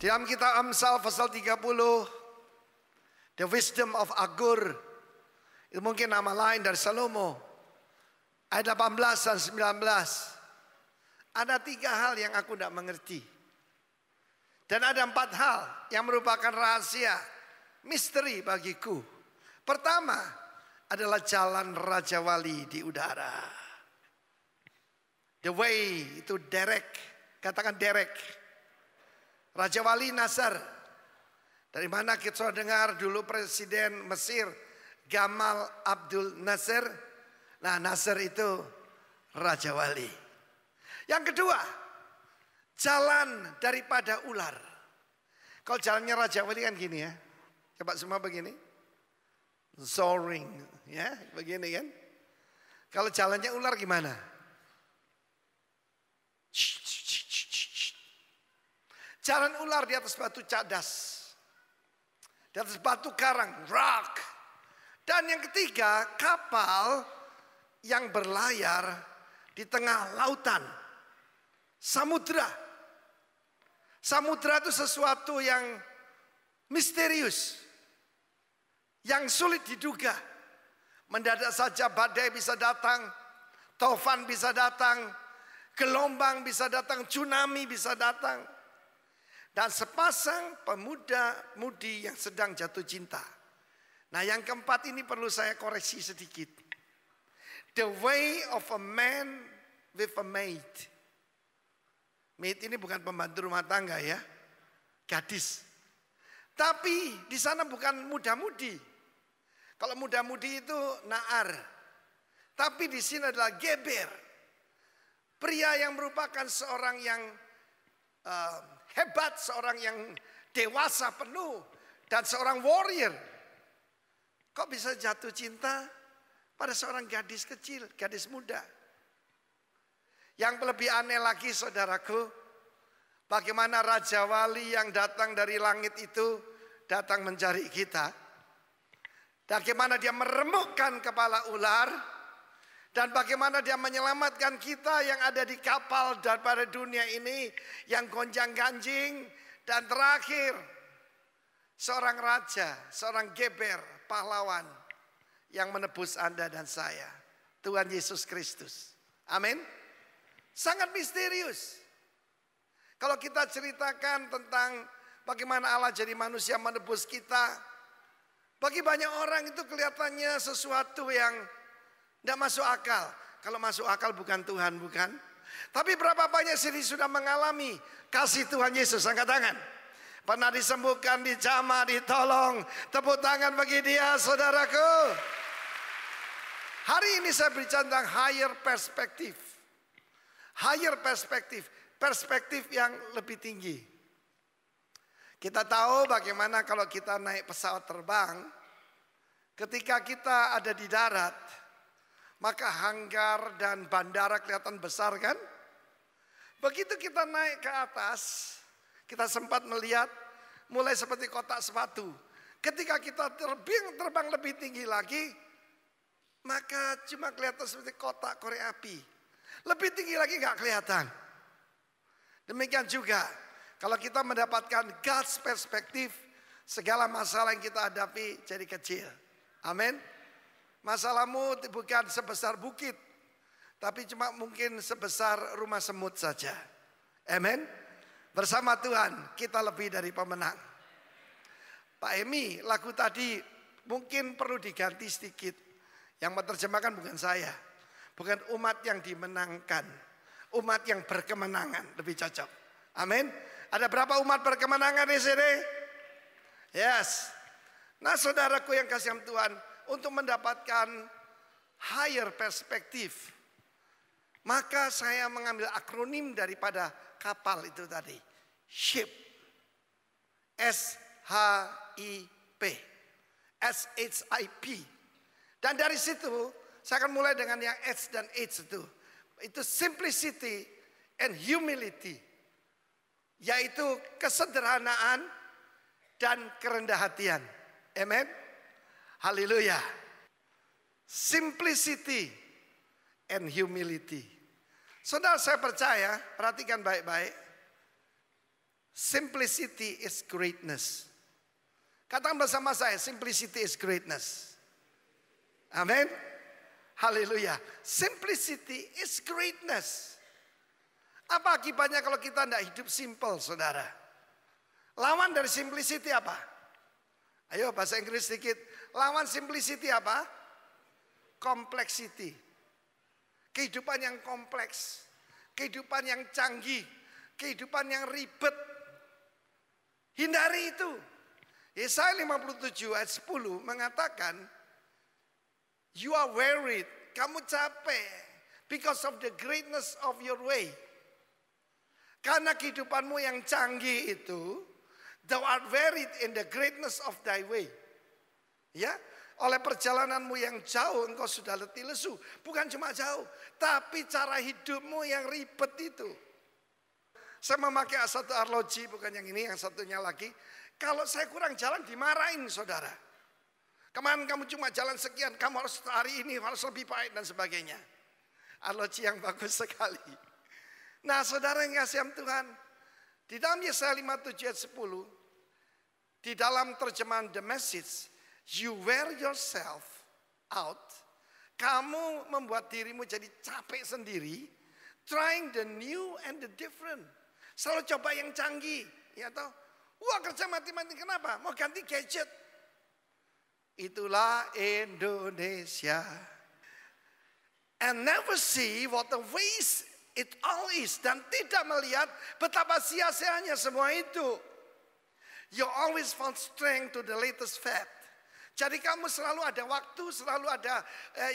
Di dalam kitab Amsal pasal 30, The Wisdom of Agur, itu mungkin nama lain dari Salomo, ayat 18 dan 19. Ada 3 hal yang aku tidak mengerti. Dan ada 4 hal yang merupakan rahasia, misteri bagiku. Pertama adalah jalan Raja Wali di udara. The way itu derek, katakan derek. Raja Wali Nasser. Dari mana kita dengar dulu Presiden Mesir Gamal Abdul Nasser. Nah, Nasser itu Raja Wali. Yang kedua, jalan daripada ular. Kalau jalannya Raja Wali kan gini ya. Coba semua begini. Soaring, ya, begini kan. Kalau jalannya ular gimana? Jalan ular di atas batu cadas. Di atas batu karang, rock. Dan yang ketiga, kapal yang berlayar di tengah lautan. Samudra. Samudra itu sesuatu yang misterius. Yang sulit diduga. Mendadak saja badai bisa datang. Taufan bisa datang. Gelombang bisa datang. Tsunami bisa datang. Dan sepasang pemuda-mudi yang sedang jatuh cinta. Nah, yang keempat ini perlu saya koreksi sedikit. The way of a man with a maid. Maid ini bukan pembantu rumah tangga ya. Gadis. Tapi di sana bukan muda-mudi. Kalau muda-mudi itu naar. Tapi di sini adalah geber. Pria yang merupakan seorang yang hebat, seorang yang dewasa penuh, dan seorang warrior. Kok bisa jatuh cinta pada seorang gadis kecil, gadis muda? Yang lebih aneh lagi saudaraku, bagaimana Raja Wali yang datang dari langit itu datang mencari kita. Bagaimana dia meremukkan kepala ular. Dan bagaimana dia menyelamatkan kita yang ada di kapal daripada dunia ini yang gonjang-ganjing. Dan terakhir, seorang raja, seorang geber, pahlawan yang menebus Anda dan saya. Tuhan Yesus Kristus. Amin. Sangat misterius. Kalau kita ceritakan tentang bagaimana Allah jadi manusia menebus kita. Bagi banyak orang itu kelihatannya sesuatu yang tidak masuk akal. Kalau masuk akal bukan Tuhan, bukan. Tapi berapa banyak sini sudah mengalami kasih Tuhan Yesus. Angkat tangan. Pernah disembuhkan, dijamah, ditolong. Tepuk tangan bagi dia, saudaraku. Hari ini saya berbicara tentang higher perspective. Higher perspective. Perspektif yang lebih tinggi. Kita tahu bagaimana kalau kita naik pesawat terbang. Ketika kita ada di darat, maka hanggar dan bandara kelihatan besar kan? Begitu kita naik ke atas, kita sempat melihat mulai seperti kotak sepatu. Ketika kita terbang lebih tinggi lagi, maka cuma kelihatan seperti kotak korek api. Lebih tinggi lagi nggak kelihatan. Demikian juga kalau kita mendapatkan God's perspektif, segala masalah yang kita hadapi jadi kecil. Amin. Masalahmu bukan sebesar bukit, tapi cuma mungkin sebesar rumah semut saja. Amin. Bersama Tuhan kita lebih dari pemenang. Pak Emi, lagu tadi mungkin perlu diganti sedikit. Yang menerjemahkan bukan saya. Bukan umat yang dimenangkan. Umat yang berkemenangan, lebih cocok. Amin. Ada berapa umat berkemenangan di sini? Yes. Nah, saudaraku yang kasih Tuhan, untuk mendapatkan higher perspektif, maka saya mengambil akronim daripada kapal itu tadi. Ship. S-H-I-P. S-H-I-P. Dan dari situ saya akan mulai dengan yang H dan H itu. Itu simplicity and humility. Yaitu kesederhanaan dan kerendah hatian. Amen. Haleluya. Simplicity and humility. Saudara, saya percaya, perhatikan baik-baik. Simplicity is greatness. Katakan bersama saya, simplicity is greatness. Amin. Haleluya. Simplicity is greatness. Apa akibatnya kalau kita tidak hidup simple, saudara? Lawan dari simplicity apa? Ayo bahasa Inggris sedikit. Lawan simplicity apa? Complexity. Kehidupan yang kompleks. Kehidupan yang canggih. Kehidupan yang ribet. Hindari itu. Yesaya 57 ayat 10 mengatakan, you are wearied, kamu capek because of the greatness of your way. Karena kehidupanmu yang canggih itu, thou art wearied in the greatness of thy way. Ya, oleh perjalananmu yang jauh engkau sudah letih lesu. Bukan cuma jauh, tapi cara hidupmu yang ribet itu. Saya memakai satu arloji, bukan yang ini, yang satunya lagi. Kalau saya kurang jalan dimarahin, saudara. Kemarin kamu cuma jalan sekian, kamu harus hari ini harus lebih baik dan sebagainya. Arloji yang bagus sekali. Nah, saudara yang kasih Tuhan, di dalam Yesaya 57 ayat 10, di dalam terjemahan The Message, you wear yourself out, kamu membuat dirimu jadi capek sendiri, trying the new and the different. Selalu coba yang canggih, ya toh. Wah, kerja mati-mati, kenapa? Mau ganti gadget. Itulah Indonesia. And never see what the waste it all is. Dan tidak melihat betapa sia-sianya semua itu. You always found strength to the latest fad. Jadi kamu selalu ada waktu, selalu ada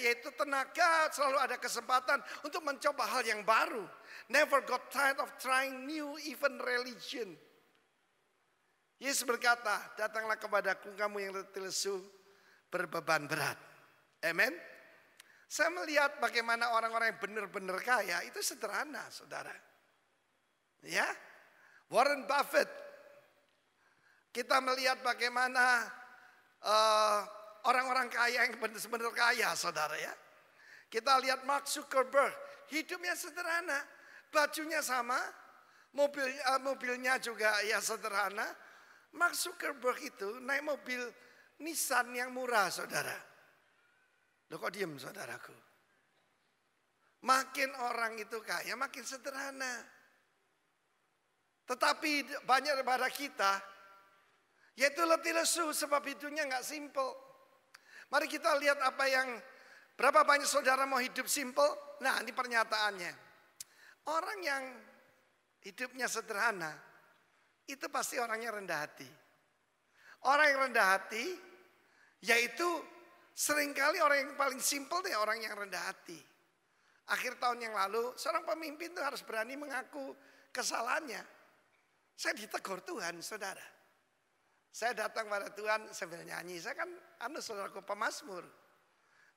yaitu tenaga, selalu ada kesempatan untuk mencoba hal yang baru. Never got tired of trying new even religion. Yesus berkata, datanglah kepadaku kamu yang letih lesu, berbeban berat. Amen. Saya melihat bagaimana orang-orang yang benar-benar kaya itu sederhana, saudara. Ya, Warren Buffett. Kita melihat bagaimana orang-orang kaya yang benar-benar kaya, saudara ya. Kita lihat Mark Zuckerberg, hidupnya sederhana, bajunya sama, mobilnya juga ya sederhana. Mark Zuckerberg itu naik mobil Nissan yang murah, saudara. Loh kok diem, saudaraku? Makin orang itu kaya, makin sederhana. Tetapi banyak daripada kita, yaitu letih lesu sebab hidupnya nggak simple. Mari kita lihat berapa banyak saudara mau hidup simple. Nah, ini pernyataannya. Orang yang hidupnya sederhana, itu pasti orangnya rendah hati. Orang yang rendah hati, yaitu seringkali orang yang paling simple deh orang yang rendah hati. Akhir tahun yang lalu, seorang pemimpin itu harus berani mengaku kesalahannya. Saya ditegur Tuhan, saudara. Saya datang pada Tuhan sambil nyanyi. Saya kan saudaraku pemazmur.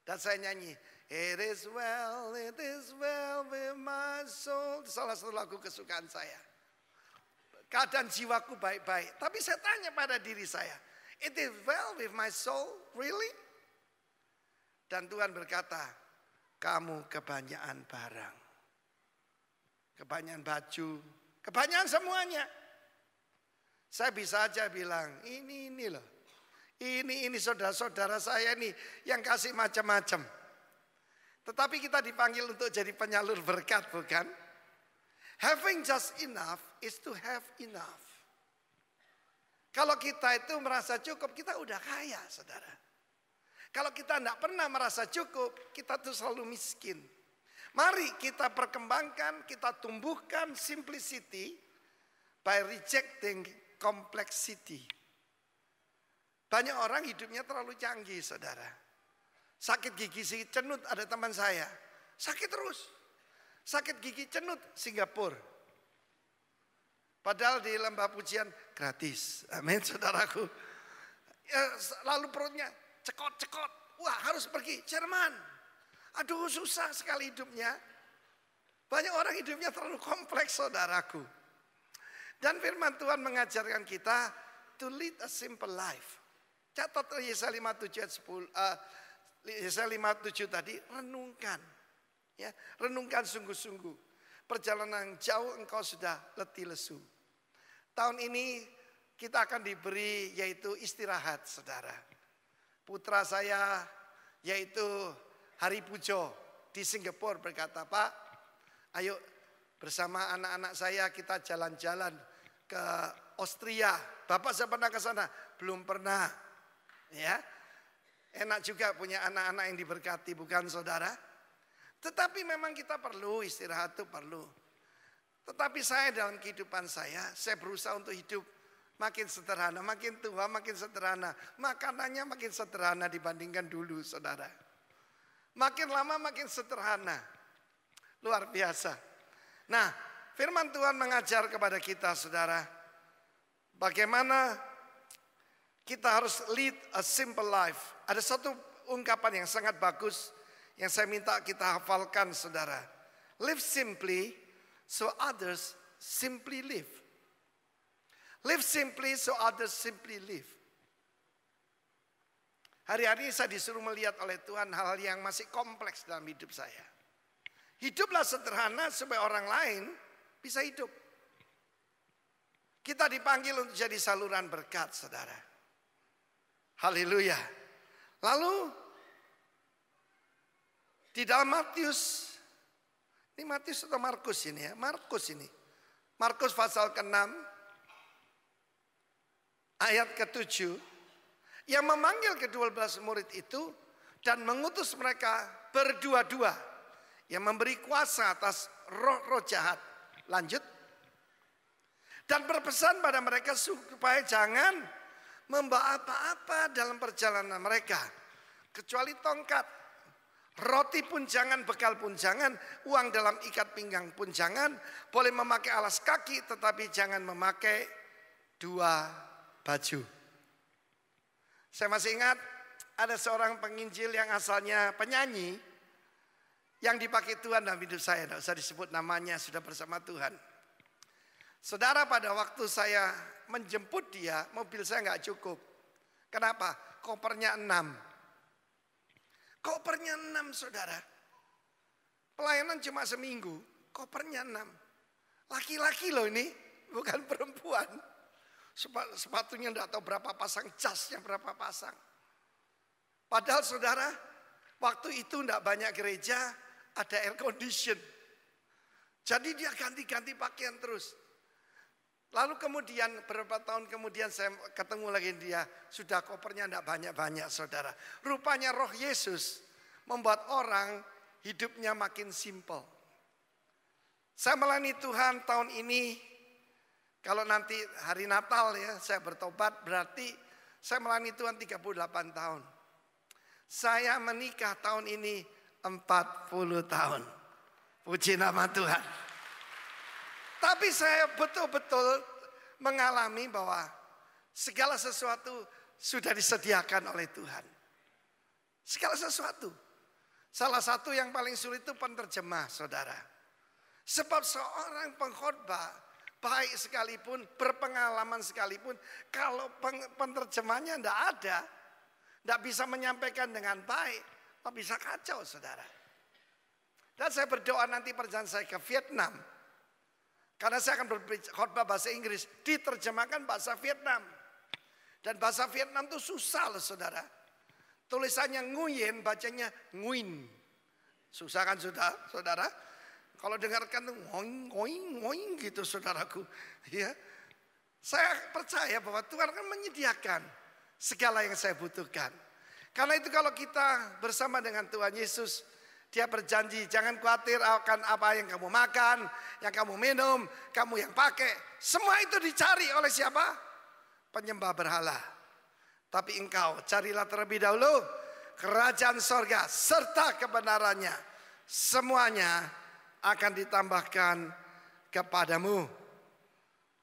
Dan saya nyanyi, it is well with my soul. Salah satu lagu kesukaan saya. Keadaan jiwaku baik-baik. Tapi saya tanya pada diri saya, it is well with my soul, really? Dan Tuhan berkata, kamu kebanyakan barang. Kebanyakan baju, kebanyakan semuanya. Saya bisa aja bilang, ini loh. Ini saudara-saudara saya nih yang kasih macam-macam. Tetapi kita dipanggil untuk jadi penyalur berkat, bukan? Having just enough is to have enough. Kalau kita itu merasa cukup, kita udah kaya, saudara. Kalau kita tidak pernah merasa cukup, kita tuh selalu miskin. Mari kita perkembangkan, kita tumbuhkan simplicity by rejecting complexity. Banyak orang hidupnya terlalu canggih, saudara. Sakit gigi cenut, ada teman saya. Sakit terus. Sakit gigi cenut, Singapura. Padahal di lembah pujian gratis. Amin, saudaraku. Ya, lalu perutnya cekot-cekot. Wah, harus pergi Jerman. Aduh, susah sekali hidupnya. Banyak orang hidupnya terlalu kompleks, saudaraku. Dan firman Tuhan mengajarkan kita to lead a simple life. Catat Yesaya 57 ayat 10, Yesaya 57 tadi, renungkan. Ya, renungkan sungguh-sungguh. Perjalanan jauh engkau sudah letih lesu. tahun ini kita akan diberi yaitu istirahat, saudara. Putra saya yaitu Hari Pujo di Singapura berkata, Pak, ayo bersama anak-anak saya kita jalan-jalan ke Austria. Bapak saya pernah ke sana? Belum pernah. Ya, enak juga punya anak-anak yang diberkati, bukan saudara? Tetapi memang kita perlu istirahat, itu perlu. Tetapi saya dalam kehidupan saya berusaha untuk hidup makin sederhana, makin tua makin sederhana. Makanannya makin sederhana dibandingkan dulu, saudara. Makin lama makin sederhana. Luar biasa. Nah, firman Tuhan mengajar kepada kita, saudara, bagaimana kita harus lead a simple life. Ada satu ungkapan yang sangat bagus yang saya minta kita hafalkan, saudara. Live simply so others simply live. Live simply so others simply live. Hari-hari saya disuruh melihat oleh Tuhan hal-hal yang masih kompleks dalam hidup saya. Hiduplah sederhana supaya orang lain bisa hidup. Kita dipanggil untuk jadi saluran berkat, saudara. Haleluya. Lalu di dalam Matius, ini Matius atau Markus ini ya? Markus ini. Markus pasal ke-6 ayat ke-7 yang memanggil ke-12 murid itu dan mengutus mereka berdua-dua yang memberi kuasa atas roh-roh jahat. Lanjut. Dan berpesan pada mereka supaya jangan membawa apa-apa dalam perjalanan mereka kecuali tongkat. Roti pun jangan, bekal pun jangan, uang dalam ikat pinggang pun jangan. Boleh memakai alas kaki tetapi jangan memakai 2 baju. Saya masih ingat ada seorang penginjil yang asalnya penyanyi yang dipakai Tuhan dalam hidup saya. Tidak usah disebut namanya, sudah bersama Tuhan. Saudara, pada waktu saya menjemput dia, mobil saya nggak cukup. Kenapa? Kopernya 6. Kopernya 6, saudara. Pelayanan cuma seminggu, kopernya 6. Laki-laki loh ini, bukan perempuan. Sepatunya enggak tahu berapa pasang, jasnya berapa pasang. Padahal saudara, waktu itu enggak banyak gereja, ada air condition. Jadi dia ganti-ganti pakaian terus. Lalu kemudian beberapa tahun kemudian saya ketemu lagi dia, sudah kopernya enggak banyak-banyak, saudara. Rupanya roh Yesus membuat orang hidupnya makin simple. Saya melayani Tuhan tahun ini. Kalau nanti hari Natal ya saya bertobat, berarti saya melayani Tuhan 38 tahun. Saya menikah tahun ini 40 tahun. Puji nama Tuhan. Tapi saya betul-betul mengalami bahwa segala sesuatu sudah disediakan oleh Tuhan. Segala sesuatu. Salah satu yang paling sulit itu penerjemah, saudara. Sebab seorang pengkhotbah baik sekalipun, berpengalaman sekalipun, kalau penerjemahnya tidak ada, tidak bisa menyampaikan dengan baik, bisa kacau, saudara. Dan saya berdoa nanti perjalanan saya ke Vietnam, karena saya akan berkhotbah bahasa Inggris, diterjemahkan bahasa Vietnam. Dan bahasa Vietnam itu susah loh, saudara. Tulisannya Nguyen, bacanya Nguyen. Susah kan, saudara? Kalau dengarkan tuh ngoing gitu, saudaraku. Ya, saya percaya bahwa Tuhan akan menyediakan segala yang saya butuhkan. Karena itu kalau kita bersama dengan Tuhan Yesus, Dia berjanji jangan khawatir akan apa yang kamu makan, yang kamu minum, kamu yang pakai. Semua itu dicari oleh siapa? Penyembah berhala. Tapi engkau carilah terlebih dahulu kerajaan sorga serta kebenarannya. Semuanya akan ditambahkan kepadamu.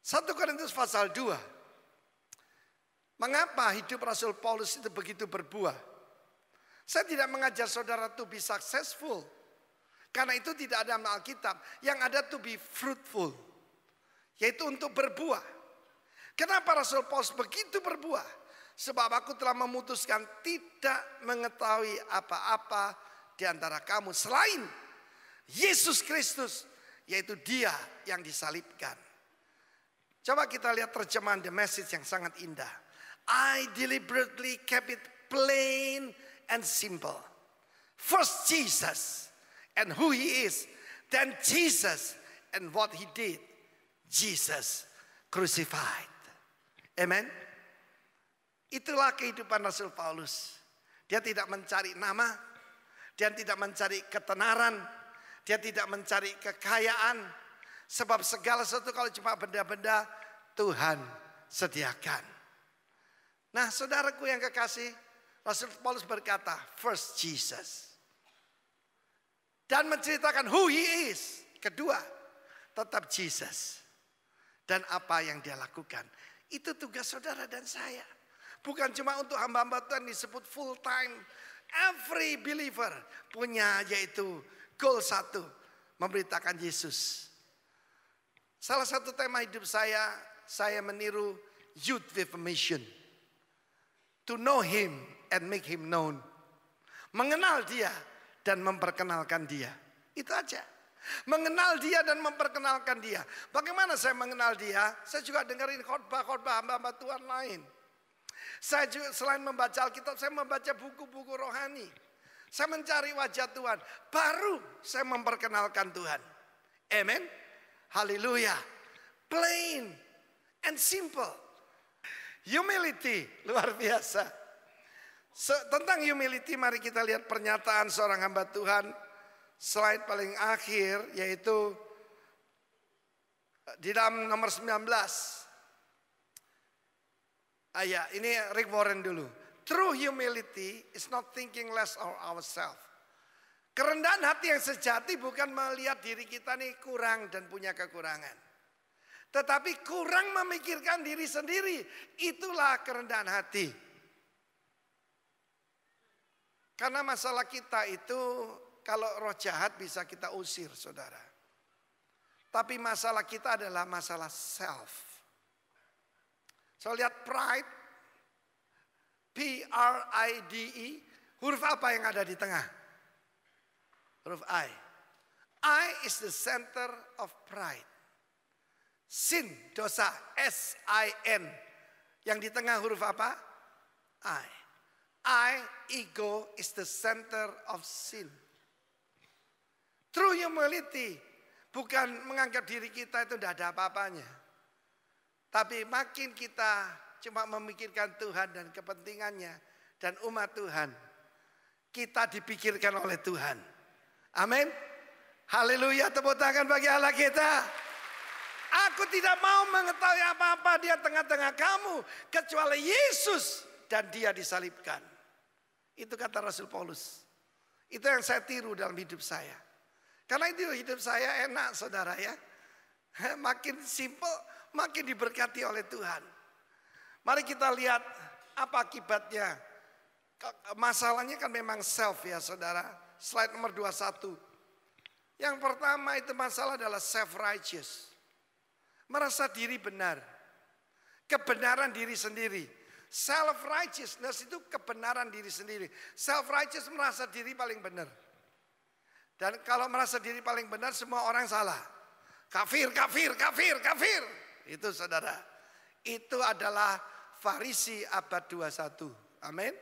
1 Korintus pasal 2. Mengapa hidup Rasul Paulus itu begitu berbuah? Saya tidak mengajar saudara to be successful. Karena itu tidak ada dalam Alkitab. Yang ada to be fruitful. Yaitu untuk berbuah. Kenapa Rasul Paulus begitu berbuah? Sebab aku telah memutuskan tidak mengetahui apa-apa di antara kamu selain Yesus Kristus, yaitu Dia yang disalibkan. Coba kita lihat terjemahan The Message yang sangat indah. I deliberately kept it plain and simple. First Jesus and who he is. Then Jesus and what he did. Jesus crucified. Amen. Itulah kehidupan Rasul Paulus. Dia tidak mencari nama. Dia tidak mencari ketenaran. Dia tidak mencari kekayaan. Sebab segala sesuatu kalau cuma benda-benda Tuhan sediakan. Nah saudaraku yang kekasih, Rasul Paulus berkata, first Jesus. Dan menceritakan who he is. Kedua, tetap Jesus. Dan apa yang dia lakukan. Itu tugas saudara dan saya. Bukan cuma untuk hamba-hamba Tuhan disebut full time. Every believer punya yaitu goal satu. Memberitakan Yesus. Salah satu tema hidup saya meniru youth with a mission. To know him and make him known. Mengenal dia dan memperkenalkan dia. Itu aja. Mengenal dia dan memperkenalkan dia. Bagaimana saya mengenal dia? Saya juga dengerin khotbah-khotbah hamba-hamba Tuhan lain. Saya juga selain membaca Alkitab, saya membaca buku-buku rohani. Saya mencari wajah Tuhan. Baru saya memperkenalkan Tuhan. Amen. Haleluya. Plain and simple. Humility, luar biasa. Tentang humility, mari kita lihat pernyataan seorang hamba Tuhan. Slide paling akhir, yaitu di dalam nomor 19. Ini Rick Warren dulu. True humility is not thinking less of ourselves. Kerendahan hati yang sejati bukan melihat diri kita nih kurang dan punya kekurangan. Tetapi kurang memikirkan diri sendiri. Itulah kerendahan hati. Karena masalah kita itu kalau roh jahat bisa kita usir saudara. Tapi masalah kita adalah masalah self. So lihat pride. P-R-I-D-E. Huruf apa yang ada di tengah? Huruf I. I is the center of pride. Sin, dosa, S-I-N. Yang di tengah huruf apa? I, ego is the center of sin. True humility bukan menganggap diri kita itu tidak ada apa-apanya. Tapi makin kita cuma memikirkan Tuhan dan kepentingannya dan umat Tuhan, kita dipikirkan oleh Tuhan. Amin. Haleluya, tepuk tangan bagi Allah kita. Aku tidak mau mengetahui apa-apa di tengah-tengah kamu kecuali Yesus dan dia disalibkan. Itu kata Rasul Paulus. Itu yang saya tiru dalam hidup saya. Karena itu hidup saya enak saudara ya. Makin simple, makin diberkati oleh Tuhan. Mari kita lihat apa akibatnya. Masalahnya kan memang self ya saudara. Slide nomor 21. Yang pertama itu masalah adalah self-righteous. Merasa diri benar. Kebenaran diri sendiri. Self-righteousness itu kebenaran diri sendiri. Self-righteous merasa diri paling benar. Dan kalau merasa diri paling benar semua orang salah. Kafir, kafir, kafir, kafir. Itu saudara. Itu adalah Farisi abad 21. Amin.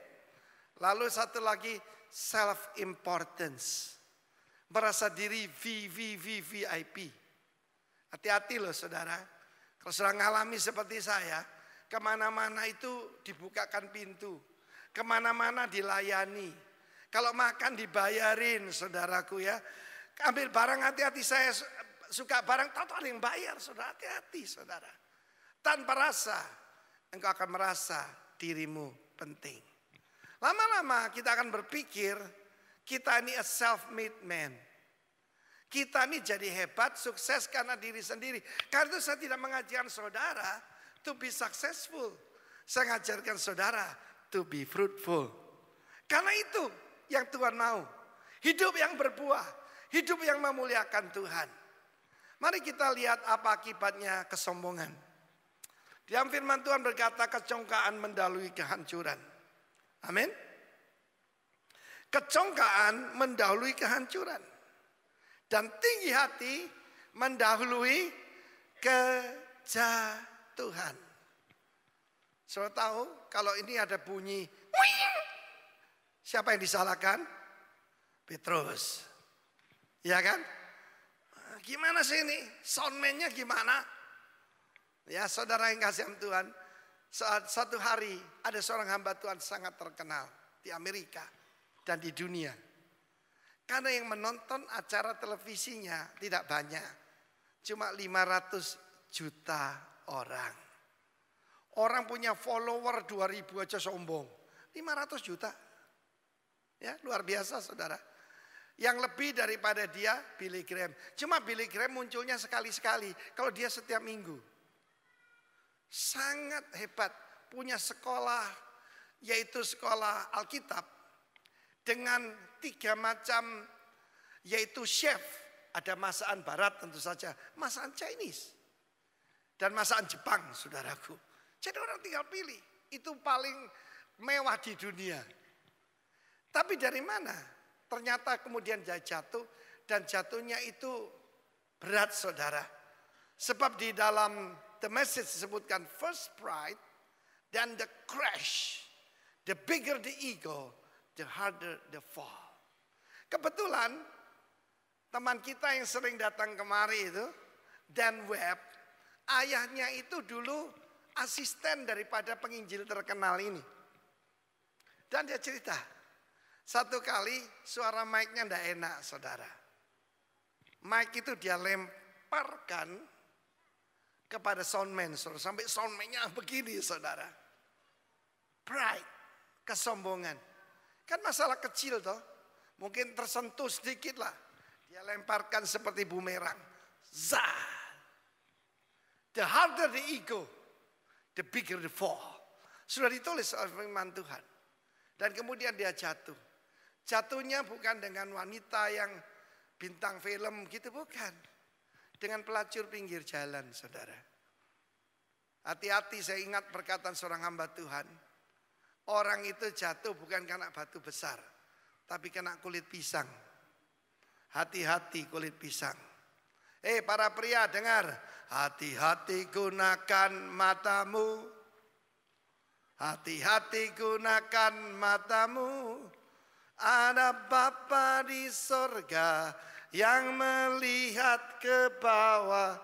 Lalu satu lagi self-importance. Merasa diri VIP. Hati-hati loh saudara. Kalau sudah ngalami seperti saya. Kemana-mana itu dibukakan pintu. Kemana-mana dilayani. Kalau makan dibayarin saudaraku ya. Ambil barang hati-hati, saya suka barang. Tahu ada yang bayar saudara. Hati-hati saudara. Tanpa rasa. Engkau akan merasa dirimu penting. Lama-lama kita akan berpikir. Kita ini a self-made man. Kita ini jadi hebat, sukses karena diri sendiri. Karena itu saya tidak mengajarkan saudara to be successful. Saya mengajarkan saudara to be fruitful. Karena itu yang Tuhan mau. Hidup yang berbuah. Hidup yang memuliakan Tuhan. Mari kita lihat apa akibatnya kesombongan. Di dalam firman Tuhan berkata kecongkaan mendahului kehancuran. Amin. Kecongkaan mendahului kehancuran. Dan tinggi hati mendahului kejahatan. Tuhan. Saudara tahu kalau ini ada bunyi, siapa yang disalahkan? Petrus. Ya kan? Gimana sih ini? Soundman-nya gimana? Ya saudara yang kasih Tuhan. Suatu hari ada seorang hamba Tuhan sangat terkenal di Amerika dan di dunia. Karena yang menonton acara televisinya tidak banyak. Cuma 500 juta orang. Orang punya follower 2000 aja sombong. 500 juta. Ya, luar biasa saudara. Yang lebih daripada dia Billy Graham. Cuma Billy Graham munculnya sekali-sekali. Kalau dia setiap minggu. Sangat hebat. Punya sekolah. Yaitu sekolah Alkitab. Dengan 3 macam. Yaitu chef. Ada masakan barat tentu saja. Masakan Chinese. Dan masakan Jepang saudaraku. Jadi orang tinggal pilih. Itu paling mewah di dunia. Tapi dari mana? Ternyata kemudian dia jatuh. Dan jatuhnya itu berat saudara. Sebab di dalam The Message disebutkan first pride. Dan the crash. The bigger the ego. The harder the fall. Kebetulan teman kita yang sering datang kemari itu. Dan Webb. Ayahnya itu dulu asisten daripada penginjil terkenal ini. Dan dia cerita. Satu kali suara mic-nya enggak enak saudara. Mic itu dia lemparkan kepada soundman. Saudara. Sampai soundman-nya begini saudara. Pride, kesombongan. Kan masalah kecil toh. Mungkin tersentuh sedikit lah. Dia lemparkan seperti bumerang. Zah. The harder the ego, the bigger the fall. Sudah ditulis oleh firman Tuhan. Dan kemudian dia jatuh. Jatuhnya bukan dengan wanita yang bintang film gitu, bukan. Dengan pelacur pinggir jalan saudara. Hati-hati, saya ingat perkataan seorang hamba Tuhan. Orang itu jatuh bukan karena batu besar. Tapi kena kulit pisang. Hati-hati kulit pisang. Para pria dengar. Hati-hati gunakan matamu. Hati-hati gunakan matamu. Ada Bapa di sorga yang melihat ke bawah.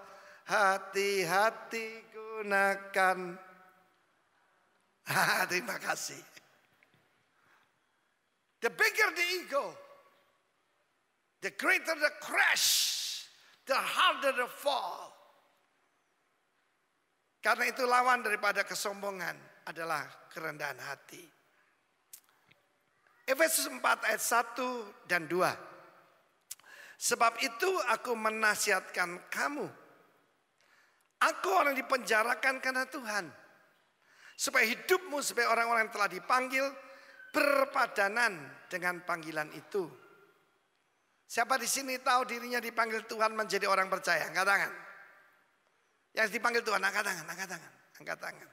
Hati-hati gunakan. Terima kasih. The bigger the ego, the greater the crash, the harder the fall. Karena itu lawan daripada kesombongan adalah kerendahan hati. Efesus 4 ayat 1 dan 2. Sebab itu aku menasihatkan kamu. Aku orang dipenjarakan karena Tuhan. Supaya hidupmu sebagai orang-orang yang telah dipanggil berpadanan dengan panggilan itu. Siapa di sini tahu dirinya dipanggil Tuhan menjadi orang percaya? Angkat tangan. Yang dipanggil Tuhan, angkat tangan, angkat tangan, angkat tangan.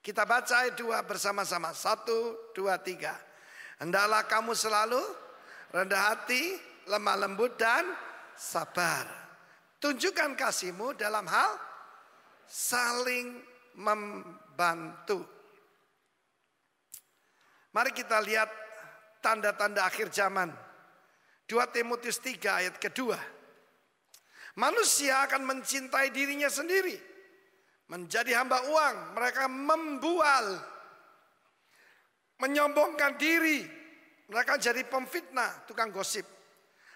Kita baca ayat 2 bersama-sama. 1, 2, 3. Hendaklah kamu selalu rendah hati, lemah lembut dan sabar. Tunjukkan kasihmu dalam hal saling membantu. Mari kita lihat tanda-tanda akhir zaman. 2 Timotius 3 ayat kedua. Manusia akan mencintai dirinya sendiri. Menjadi hamba uang. Mereka membual. Menyombongkan diri. Mereka jadi pemfitnah, tukang gosip.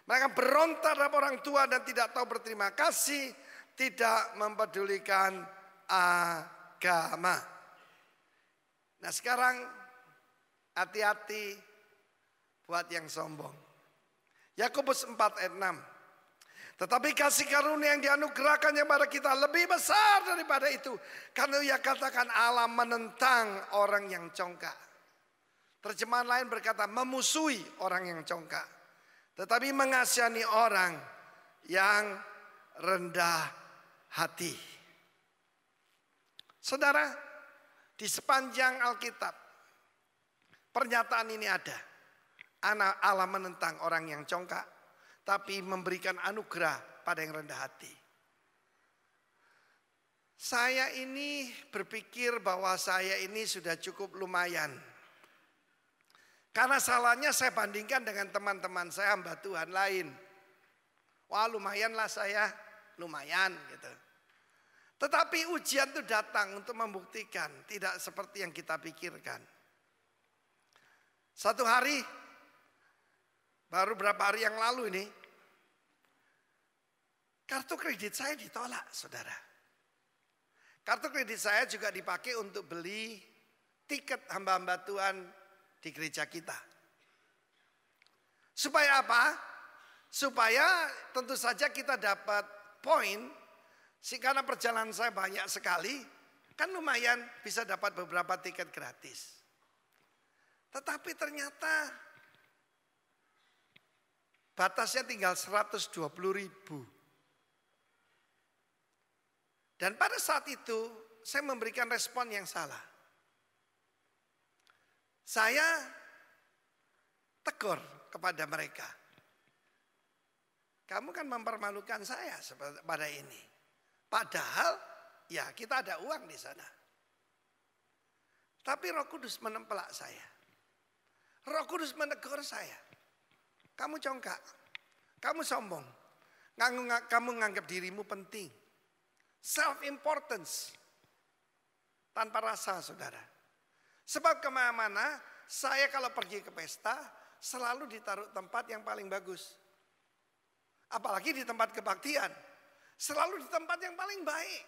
Mereka berontak terhadap orang tua dan tidak tahu berterima kasih. Tidak mempedulikan agama. Nah sekarang hati-hati buat yang sombong. Yakobus 4 ayat 6. Tetapi kasih karunia yang dianugerahkannya pada kita lebih besar daripada itu. Karena ia katakan Allah menentang orang yang congkak. Terjemahan lain berkata memusuhi orang yang congkak. Tetapi mengasihani orang yang rendah hati. Saudara, di sepanjang Alkitab pernyataan ini ada. Allah menentang orang yang congkak, tapi memberikan anugerah pada yang rendah hati. Saya ini berpikir bahwa saya ini sudah cukup lumayan. Karena salahnya saya bandingkan dengan teman-teman saya hamba Tuhan lain. Wah lumayanlah saya, lumayan gitu. Tetapi ujian itu datang untuk membuktikan tidak seperti yang kita pikirkan. Satu hari, baru berapa hari yang lalu ini, kartu kredit saya ditolak saudara. Kartu kredit saya juga dipakai untuk beli tiket hamba-hamba Tuhan di gereja kita. Supaya apa? Supaya tentu saja kita dapat poin. Karena perjalanan saya banyak sekali, kan lumayan bisa dapat beberapa tiket gratis. Tetapi ternyata batasnya tinggal 120.000. Dan pada saat itu saya memberikan respon yang salah. Saya tegur kepada mereka. Kamu kan mempermalukan saya pada ini. Padahal ya kita ada uang di sana. Tapi Roh Kudus menempelak saya. Roh Kudus menegur saya. Kamu congkak, kamu sombong, kamu nganggap dirimu penting. Self-importance. Tanpa rasa saudara. Sebab kemana-mana saya kalau pergi ke pesta selalu ditaruh tempat yang paling bagus. Apalagi di tempat kebaktian. Selalu di tempat yang paling baik.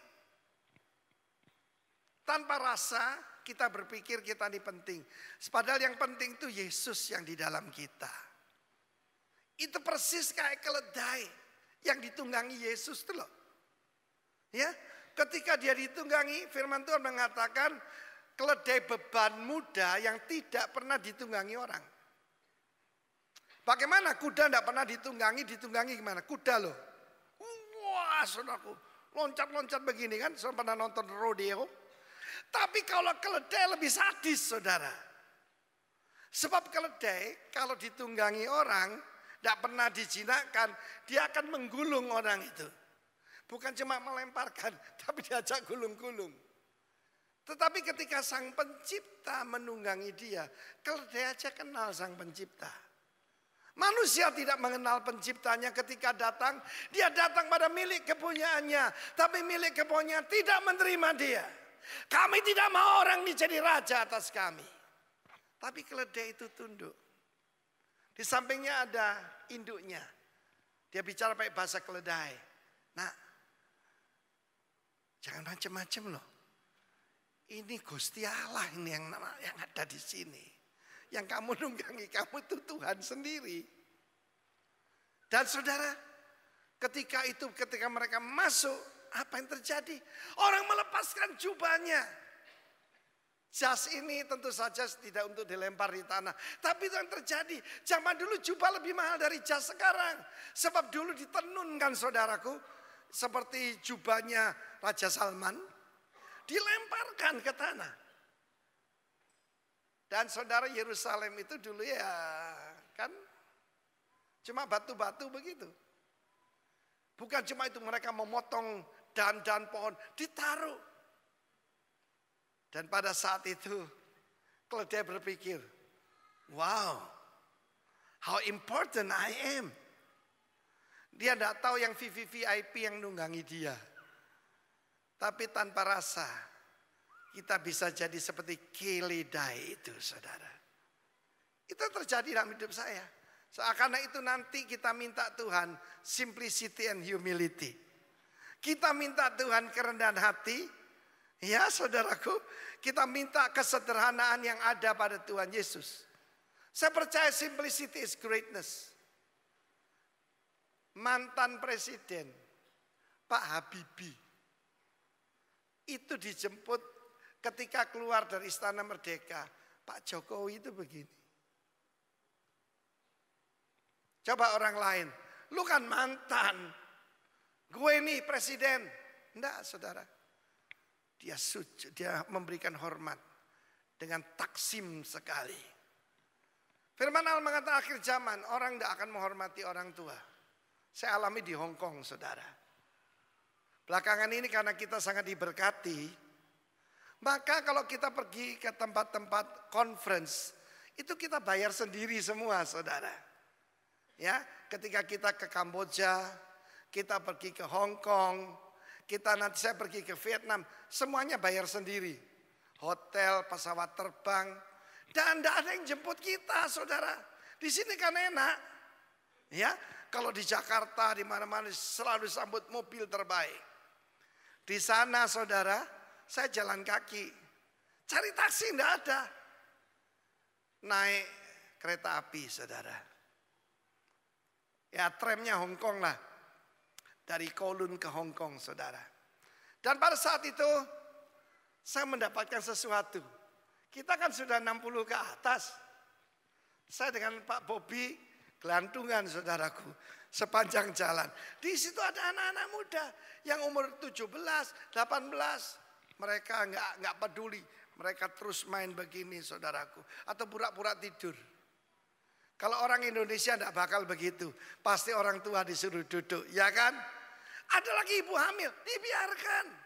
Tanpa rasa kita berpikir kita ini penting. Padahal yang penting itu Yesus yang di dalam kita. Itu persis kayak keledai yang ditunggangi Yesus itu loh. Ya, ketika dia ditunggangi, firman Tuhan mengatakan keledai beban muda yang tidak pernah ditunggangi orang. Bagaimana kuda tidak pernah ditunggangi gimana? Kuda loh. Wah, saudaraku, loncat-loncat begini kan, saudara pernah nonton rodeo. Tapi kalau keledai lebih sadis, saudara. Sebab keledai kalau ditunggangi orang, tidak pernah dijinakkan, dia akan menggulung orang itu. Bukan cuma melemparkan, tapi diajak gulung-gulung. Tetapi ketika sang pencipta menunggangi dia, keledai aja kenal sang pencipta. Manusia tidak mengenal penciptanya ketika datang. Dia datang pada milik kepunyaannya. Tapi milik kepunyaan tidak menerima dia. Kami tidak mau orang ini jadi raja atas kami. Tapi keledai itu tunduk. Di sampingnya ada induknya. Dia bicara pakai bahasa keledai. Nah, jangan macam-macam loh. Ini Gusti Allah ini yang ada di sini. Yang kamu nunggangi, kamu itu Tuhan sendiri. Dan saudara, ketika mereka masuk, apa yang terjadi? Orang melepaskan jubahnya. Jas ini tentu saja tidak untuk dilempar di tanah. Tapi itu yang terjadi. Zaman dulu jubah lebih mahal dari jas sekarang. Sebab dulu ditenunkan saudaraku. Seperti jubahnya Raja Salman. Dilemparkan ke tanah. Dan saudara Yerusalem itu dulu ya kan cuma batu-batu begitu. Bukan cuma itu, mereka memotong dahan-dahan pohon, ditaruh. Dan pada saat itu keledai berpikir, wow, how important I am. Dia tidak tahu yang VIP yang nunggangi dia. Tapi tanpa rasa, kita bisa jadi seperti keledai itu saudara. Itu terjadi dalam hidup saya. Karena itu nanti kita minta Tuhan simplicity and humility. Kita minta Tuhan kerendahan hati. Ya saudaraku, kita minta kesederhanaan yang ada pada Tuhan Yesus. Saya percaya simplicity is greatness. Mantan presiden Pak Habibie itu dijemput ketika keluar dari Istana Merdeka. Pak Jokowi itu begini. Coba orang lain, lu kan mantan, gue nih presiden. Enggak saudara, dia memberikan hormat dengan taksim sekali. Firman Allah mengatakan akhir zaman orang tidak akan menghormati orang tua. Saya alami di Hong Kong saudara. Belakangan ini karena kita sangat diberkati, maka kalau kita pergi ke tempat-tempat conference, itu kita bayar sendiri semua, saudara. Ya, ketika kita ke Kamboja, kita pergi ke Hong Kong, saya pergi ke Vietnam, semuanya bayar sendiri. Hotel, pesawat terbang, dan tidak ada yang jemput kita, saudara. Di sini kan enak, ya. Kalau di Jakarta, di mana-mana selalu sambut mobil terbaik. Di sana, saudara, saya jalan kaki, cari taksi tidak ada, naik kereta api, saudara. Ya, tramnya Hong Kong lah, dari Kowloon ke Hong Kong, saudara. Dan pada saat itu saya mendapatkan sesuatu. Kita kan sudah 60 ke atas. Saya dengan Pak Bobi gelantungan, saudaraku, sepanjang jalan. Di situ ada anak-anak muda yang umur 17, 18. Mereka nggak peduli. Mereka terus main begini, saudaraku. Atau pura-pura tidur. Kalau orang Indonesia tidak bakal begitu. Pasti orang tua disuruh duduk, ya kan? Ada lagi ibu hamil, dibiarkan.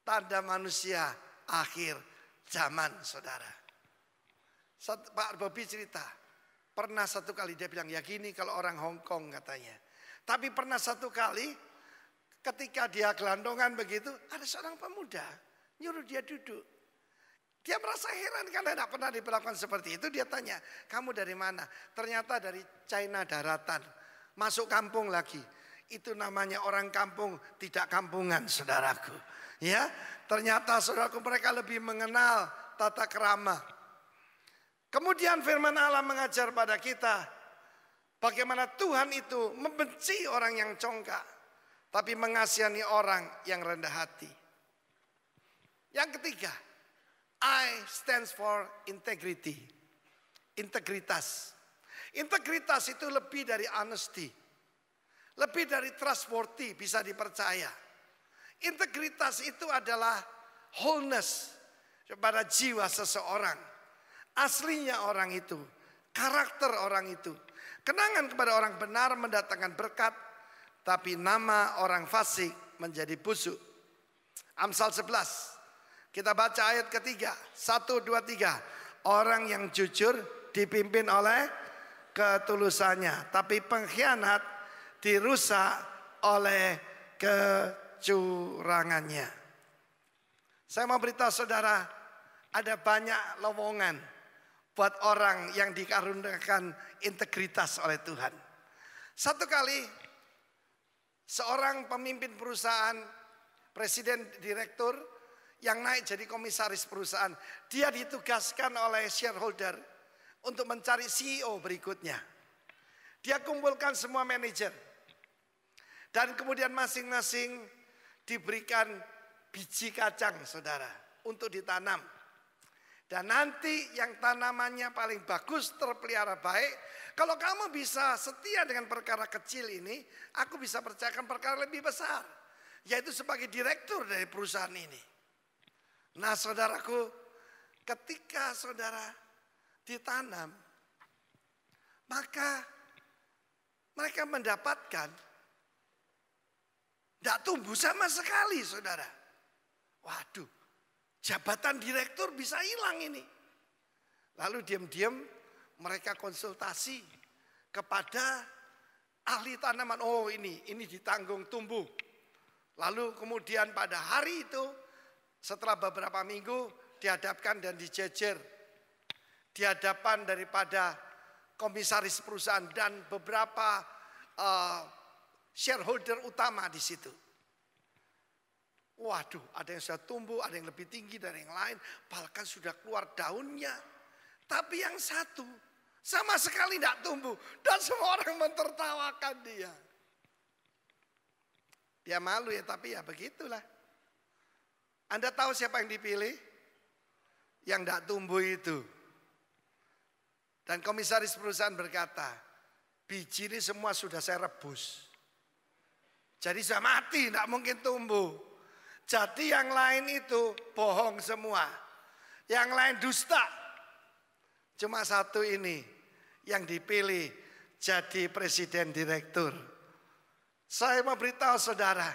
Tanda manusia akhir zaman, saudara. Pak Bobi cerita, pernah satu kali dia bilang, ya gini kalau orang Hong Kong katanya. Tapi pernah satu kali ketika dia gelandongan begitu, ada seorang pemuda nyuruh dia duduk. Dia merasa heran karena tidak pernah diperlakukan seperti itu. Dia tanya, kamu dari mana? Ternyata dari China daratan, masuk kampung lagi. Itu namanya orang kampung, tidak kampungan, saudaraku. Ya, ternyata saudaraku mereka lebih mengenal tata krama. Kemudian firman Allah mengajar pada kita bagaimana Tuhan itu membenci orang yang congkak, tapi mengasihani orang yang rendah hati. Yang ketiga, I stands for integrity. Integritas. Integritas itu lebih dari honesty. Lebih dari trustworthy, bisa dipercaya. Integritas itu adalah wholeness kepada jiwa seseorang. Aslinya orang itu, karakter orang itu. Kenangan kepada orang benar mendatangkan berkat, tapi nama orang fasik menjadi busuk. Amsal 11. Kita baca ayat ketiga. 1, 2, 3. Orang yang jujur dipimpin oleh ketulusannya. Tapi pengkhianat dirusak oleh kecurangannya. Saya mau beritahu saudara, ada banyak lowongan buat orang yang dikaruniakan integritas oleh Tuhan. Satu kali, seorang pemimpin perusahaan, presiden direktur, yang naik jadi komisaris perusahaan, dia ditugaskan oleh shareholder untuk mencari CEO berikutnya. Dia kumpulkan semua manajer. Dan kemudian masing-masing diberikan biji kacang, saudara, untuk ditanam. Dan nanti yang tanamannya paling bagus, terpelihara baik. Kalau kamu bisa setia dengan perkara kecil ini, aku bisa percayakan perkara lebih besar. Yaitu sebagai direktur dari perusahaan ini. Nah saudaraku, ketika saudara ditanam, maka mereka mendapatkan tidak tumbuh sama sekali, saudara. Waduh, jabatan direktur bisa hilang ini. Lalu diam-diam mereka konsultasi kepada ahli tanaman. Oh ini ditanggung tumbuh. Lalu kemudian pada hari itu, setelah beberapa minggu dihadapkan dan dijejer di hadapan daripada komisaris perusahaan dan beberapa shareholder utama di situ. Waduh, ada yang sudah tumbuh, ada yang lebih tinggi dari yang lain, bahkan sudah keluar daunnya. Tapi yang satu sama sekali tidak tumbuh dan semua orang mentertawakan dia. Dia malu ya, tapi ya begitulah. Anda tahu siapa yang dipilih? Yang tidak tumbuh itu. Dan komisaris perusahaan berkata, biji ini semua sudah saya rebus. Jadi sudah mati, tidak mungkin tumbuh. Jadi yang lain itu bohong semua. Yang lain dusta. Cuma satu ini yang dipilih jadi presiden direktur. Saya mau beritahu saudara,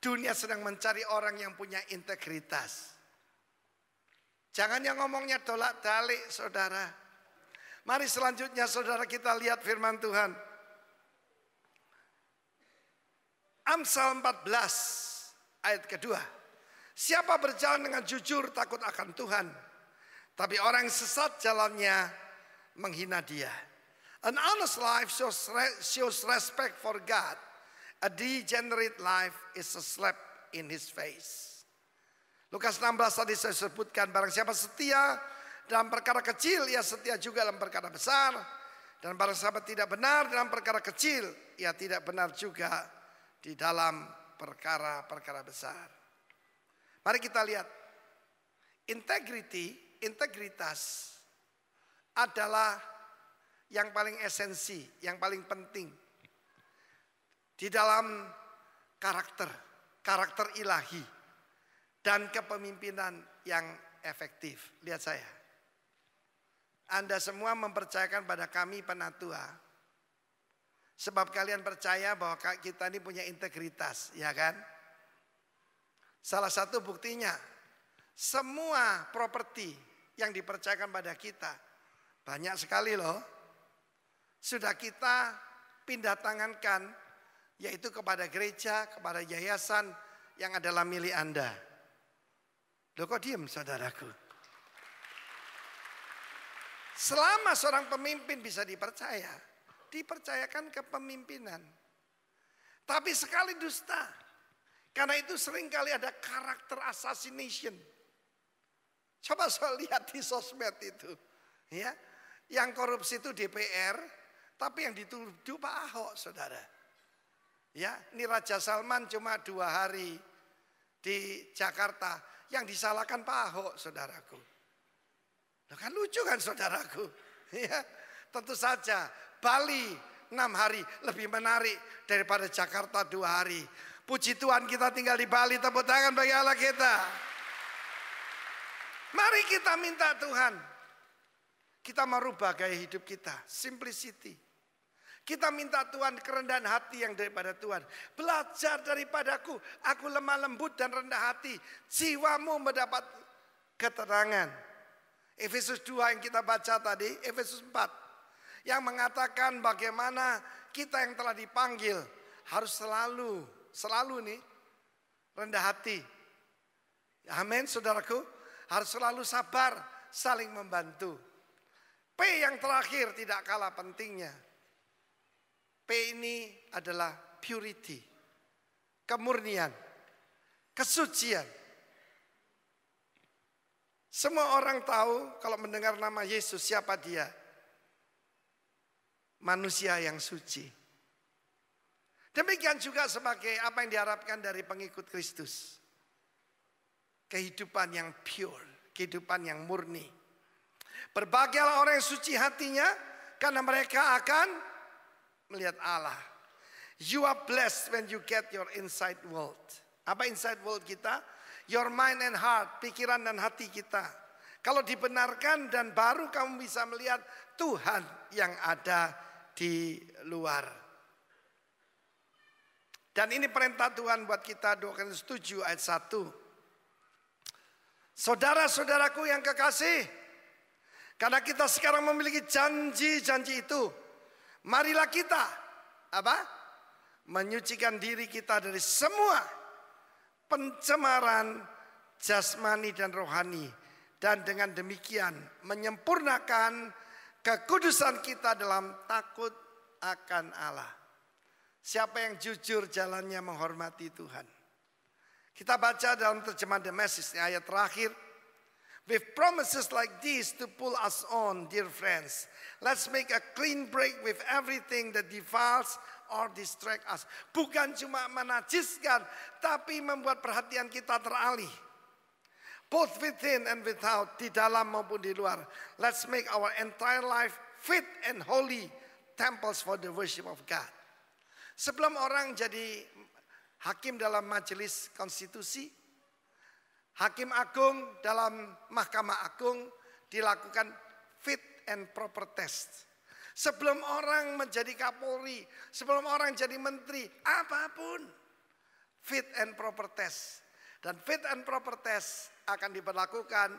Dunia sedang mencari orang yang punya integritas. Jangan yang ngomongnya dolak-dalik, saudara. Mari selanjutnya saudara kita lihat firman Tuhan. Amsal 14 ayat kedua. Siapa berjalan dengan jujur takut akan Tuhan. Tapi orang yang sesat jalannya menghina dia. An honest life shows respect for God. A degenerate life is a slap in his face. Lukas 16 tadi saya sebutkan, barang siapa setia dalam perkara kecil, ia setia juga dalam perkara besar. Dan barang siapa tidak benar dalam perkara kecil, ia tidak benar juga di dalam perkara-perkara besar. Mari kita lihat, integritas adalah yang paling esensi, yang paling penting di dalam karakter ilahi dan kepemimpinan yang efektif. Lihat saya. Anda semua mempercayakan pada kami penatua. Sebab kalian percaya bahwa kita ini punya integritas, ya kan? Salah satu buktinya, semua properti yang dipercayakan pada kita, banyak sekali loh, sudah kita pindah tangankan, yaitu kepada gereja, kepada yayasan yang adalah milik Anda. Loh kok diem saudaraku? Selama seorang pemimpin bisa dipercayakan kepemimpinan. Tapi sekali dusta, karena itu seringkali ada karakter assassination. Coba saya lihat di sosmed itu, ya, yang korupsi itu DPR, tapi yang dituduh Pak Ahok, saudara. Ya, ini Raja Salman cuma 2 hari di Jakarta, yang disalahkan Pak Ahok, saudaraku. Nah, kan lucu kan saudaraku? Ya, tentu saja Bali 6 hari lebih menarik daripada Jakarta 2 hari. Puji Tuhan kita tinggal di Bali, tepuk tangan bagi Allah kita. Mari kita minta Tuhan, kita merubah gaya hidup kita, simplicity. Kita minta Tuhan kerendahan hati yang daripada Tuhan. Belajar daripadaku, aku lemah lembut dan rendah hati. Jiwamu mendapat ketenangan. Efesus 2 yang kita baca tadi, Efesus 4. Yang mengatakan bagaimana kita yang telah dipanggil harus selalu nih rendah hati. Amin saudaraku. Harus selalu sabar, saling membantu. P yang terakhir tidak kalah pentingnya. P ini adalah purity, kemurnian, kesucian. Semua orang tahu kalau mendengar nama Yesus siapa dia. Manusia yang suci. Demikian juga sebagai apa yang diharapkan dari pengikut Kristus. Kehidupan yang pure, kehidupan yang murni. Berbahagialah orang yang suci hatinya, karena mereka akan melihat Allah. You are blessed when you get your inside world. Apa inside world kita? Your mind and heart, pikiran dan hati kita. Kalau dibenarkan dan baru kamu bisa melihat Tuhan yang ada di luar. Dan ini perintah Tuhan buat kita, 2 Korintus 7 ayat 1. Saudara-saudaraku yang kekasih, karena kita sekarang memiliki janji-janji itu, marilah kita menyucikan diri kita dari semua pencemaran jasmani dan rohani, dan dengan demikian menyempurnakan kekudusan kita dalam takut akan Allah. Siapa yang jujur jalannya menghormati Tuhan. Kita baca dalam terjemahan The Message ayat terakhir. With promises like this to pull us on, dear friends, let's make a clean break with everything that defiles or distract us. Bukan cuma menajiskan, tapi membuat perhatian kita teralih. Both within and without, di dalam maupun di luar. Let's make our entire life fit and holy temples for the worship of God. Sebelum orang jadi hakim dalam majelis konstitusi, hakim agung dalam mahkamah agung dilakukan fit and proper test. Sebelum orang menjadi kapolri, sebelum orang jadi menteri, apapun, Fit and proper test. Dan fit and proper test akan diberlakukan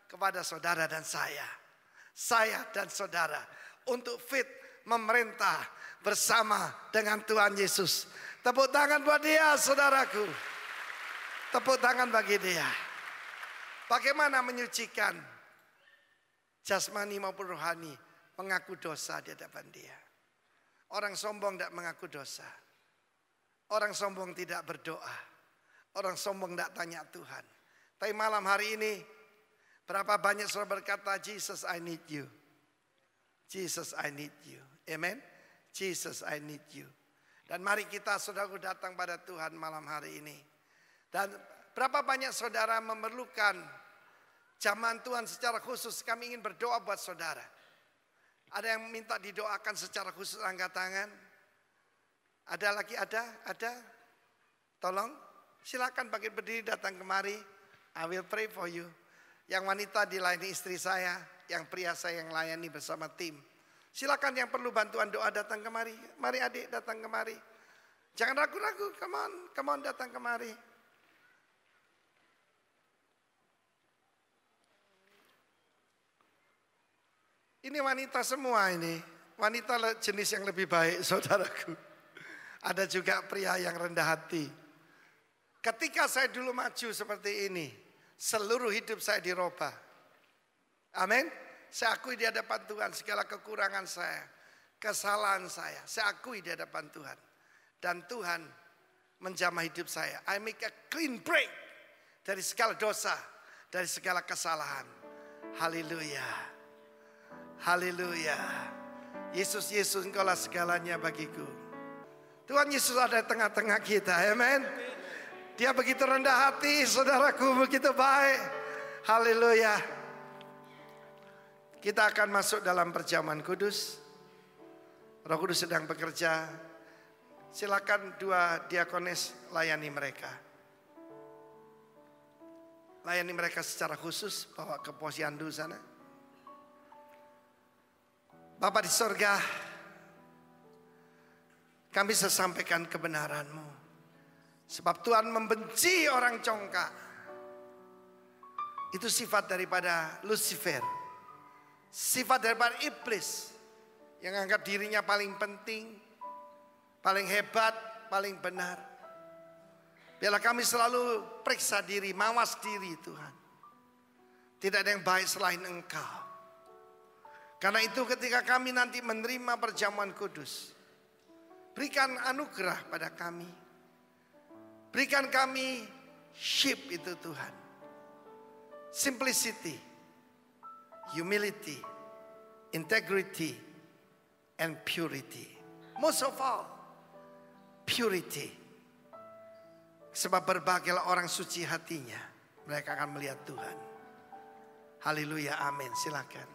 kepada saudara dan saya. Saya dan saudara. Untuk fit memerintah bersama dengan Tuhan Yesus. Tepuk tangan buat dia, saudaraku. Tepuk tangan bagi dia. Bagaimana menyucikan jasmani maupun rohani, mengaku dosa di hadapan dia. Orang sombong tidak mengaku dosa. Orang sombong tidak berdoa. Orang sombong tidak tanya Tuhan. Tapi malam hari ini, berapa banyak saudara berkata, Jesus I need you. Jesus I need you. Amen. Jesus I need you. Dan mari kita saudaraku datang pada Tuhan malam hari ini. Dan berapa banyak saudara memerlukan jamahan Tuhan secara khusus. Kami ingin berdoa buat saudara. Ada yang minta didoakan secara khusus, angkat tangan. Ada lagi, ada. Tolong, silakan bangkit berdiri, datang kemari. I will pray for you. Yang wanita dilayani istri saya, yang pria saya yang layani bersama tim. Silakan yang perlu bantuan doa datang kemari. Mari adik datang kemari. Jangan ragu-ragu, come on datang kemari. Ini wanita semua ini. Wanita jenis yang lebih baik, saudaraku. Ada juga pria yang rendah hati. Ketika saya dulu maju seperti ini, seluruh hidup saya dirubah. Amin. Saya akui di hadapan Tuhan segala kekurangan saya, kesalahan saya akui di hadapan Tuhan. Dan Tuhan menjamah hidup saya. I make a clean break dari segala dosa, dari segala kesalahan. Haleluya. Haleluya. Yesus, Engkaulah segalanya bagiku. Tuhan Yesus ada di tengah-tengah kita. Amen. Dia begitu rendah hati, saudaraku, begitu baik. Haleluya. Kita akan masuk dalam perjamuan kudus. Roh Kudus sedang bekerja. Silakan dua diakonis layani mereka. Layani mereka secara khusus, bawa ke posyandu sana. Bapa di sorga, kami bisa sampaikan kebenaran-Mu. Sebab Tuhan membenci orang congkak. Itu sifat daripada Lucifer. Sifat daripada iblis. Yang anggap dirinya paling penting, paling hebat, paling benar. Biarlah kami selalu periksa diri, mawas diri Tuhan. Tidak ada yang baik selain Engkau. Karena itu ketika kami nanti menerima perjamuan kudus, berikan anugerah pada kami. Berikan kami sheep itu Tuhan. Simplicity, humility, integrity, and purity. Most of all, purity. Sebab berbahagialah orang suci hatinya, mereka akan melihat Tuhan. Haleluya, amin. Silakan.